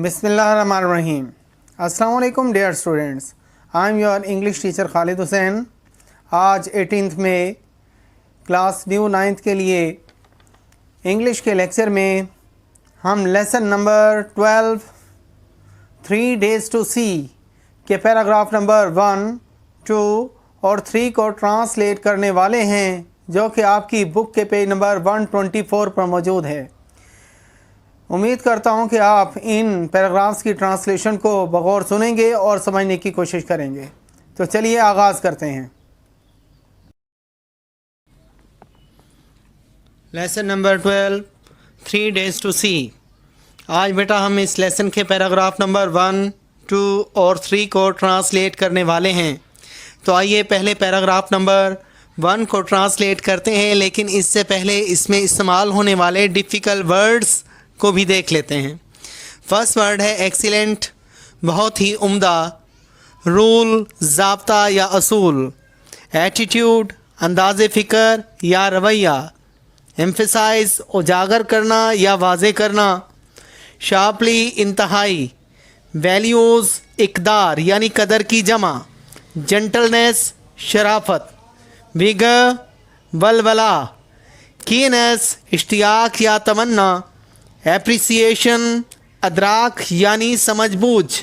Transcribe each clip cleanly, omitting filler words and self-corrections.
بسم اللہ الرحمن الرحیم. السلام علیکم dear students. I am your English teacher Khalid Hussain. آج 18 مئی کلاس نیو 9 کے لیے انگلش کے لیکچر میں ہم lesson number 12 3 days to see کے پیراگراف نمبر 1, 2 اور 3 کو ٹرانسلیٹ کرنے والے ہیں، جو کہ آپ کی بک کے پیج نمبر 124 پر موجود ہے. امید کرتا ہوں کہ آپ ان پیراگرافز کی ٹرانسلیشن کو بغور سنیں گے اور سمجھنے کی کوشش کریں گے. تو چلیے آغاز کرتے ہیں. Lesson number 12 3 days to see. آج بیٹا ہم اس لیسن کے پیراگراف نمبر 1, 2 اور 3 کو ٹرانسلیٹ کرنے والے ہیں. تو آئیے پہلے پیراگراف نمبر 1 کو ٹرانسلیٹ کرتے ہیں، لیکن اس سے پہلے اس میں استعمال ہونے والے ڈیفیکلٹ ورڈز کو بھی دیکھ لیتے ہیں. فرسٹ ورڈ ہے ایکسیلنٹ، بہت ہی عمدہ. رول، ضابطہ یا اصول. ایٹیٹیوڈ، انداز فکر یا رویہ. ایمفیسائز، اجاگر کرنا یا واضح کرنا. شارپلی، انتہائی. ویلیوز، اقدار یعنی قدر کی جمع. جنٹلنس، شرافت. ویگر، ولولہ. کینس، اشتیاق یا تمنا. اپریسیشن، ادراک یعنی سمجھ بوجھ.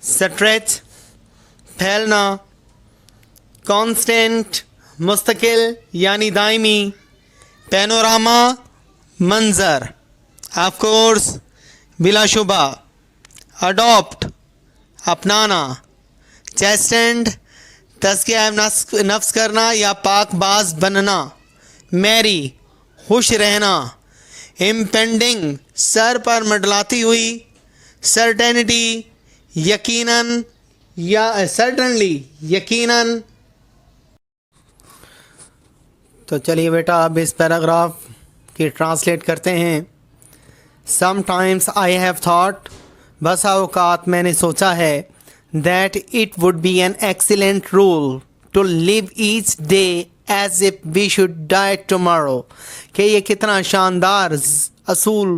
سٹریچ، پھیلنا. کانسٹنٹ، مستقل یعنی دائمی. پینوراما، منظر. آف کورس، بلا شبہ. اڈاپٹ، اپنانا. چیسٹنڈ، تزکیہ نفس کرنا یا پاک باز بننا. میری، خوش رہنا. امپینڈنگ، سر پر منڈلاتی ہوئی. سرٹینٹی، یقیناً یا سرٹنلی، یقیناً. تو چلیے بیٹا اب اس پیراگراف کی ٹرانسلیٹ کرتے ہیں. Sometimes I have thought, بسا اوقات میں نے سوچا ہے. That it would be an excellent rule to live each day as if we should die tomorrow, کہ یہ کتنا شاندار اصول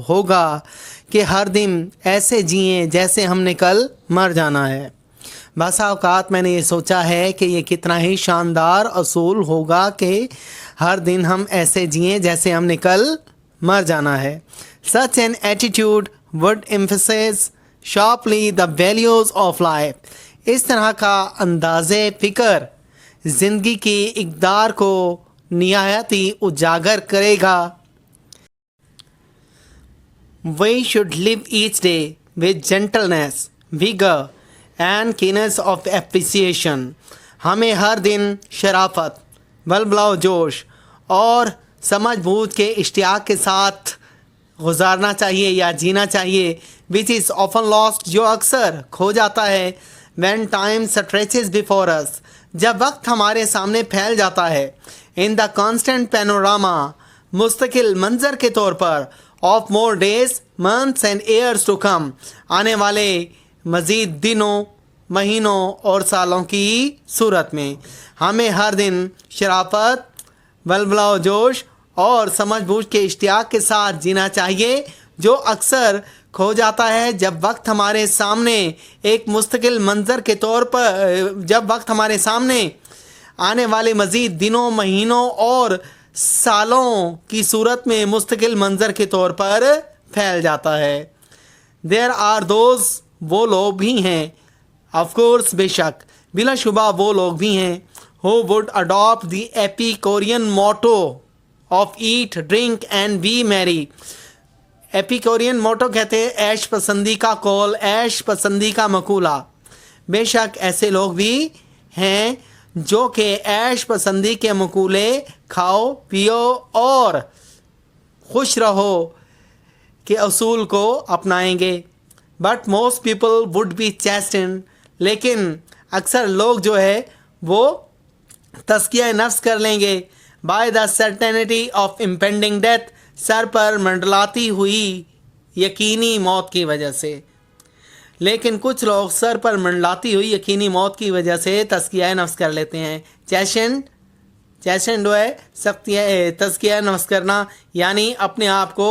ہوگا کہ ہر دن ایسے جئیں جیسے ہم نے کل مر جانا ہے. بسا اوقات میں نے یہ سوچا ہے کہ یہ کتنا ہی شاندار اصول ہوگا کہ ہر دن ہم ایسے جئیں جیسے ہم نے کل مر جانا ہے. Such an attitude would emphasize sharply the values of life. اس طرح کا انداز فکر زندگی کی اقدار کو نہایت ہی اجاگر کرے گا. We should live each day with gentleness, vigor and keenness of appreciation. ہمیں ہر دن شرافت، ولولہ و جوش اور سمجھ بوجھ کے اشتیاق کے ساتھ گزارنا چاہیے یا جینا چاہیے. which is often lost، جو اکثر کھو جاتا ہے. when time stretches before us، جب وقت ہمارے سامنے پھیل جاتا ہے. in the constant panorama، مستقل منظر کے طور پر. of more days، months and years to come، آنے والے مزید دنوں، مہینوں اور سالوں کی صورت میں. ہمیں ہر دن شرافت، ولولہ و جوش اور سمجھ بوجھ کے اشتیاق کے ساتھ جینا چاہیے، جو اکثر کھو جاتا ہے جب وقت ہمارے سامنے ایک مستقل منظر کے طور پر، جب وقت ہمارے سامنے آنے والے مزید دنوں، مہینوں اور سالوں کی صورت میں مستقل منظر کے طور پر پھیل جاتا ہے. There are those، وہ لوگ بھی ہیں. Of course، بے شک، بلا شبہ وہ لوگ بھی ہیں. who would adopt the Epicurean motto of eat, drink and be merry. Epicurean motto کہتے ہیں عیش پسندی کا قول، عیش پسندی کا مقولہ. بے شک ایسے لوگ بھی ہیں جو کہ عیش پسندی کے مقولے کھاؤ پیو اور خوش رہو کے اصول کو اپنائیں گے. But most people would be chastened, لیکن اکثر لوگ جو ہے وہ تزکیہ نفس کر لیں گے. By the certainty of impending death, سر پر منڈلاتی ہوئی یقینی موت کی وجہ سے. لیکن کچھ لوگ سر پر منڈلاتی ہوئی یقینی موت کی وجہ سے تزکیہ نفس کر لیتے ہیں. چیسٹنڈ ہے سختی تزکیہ نفس کرنا، یعنی اپنے آپ کو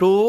2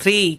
3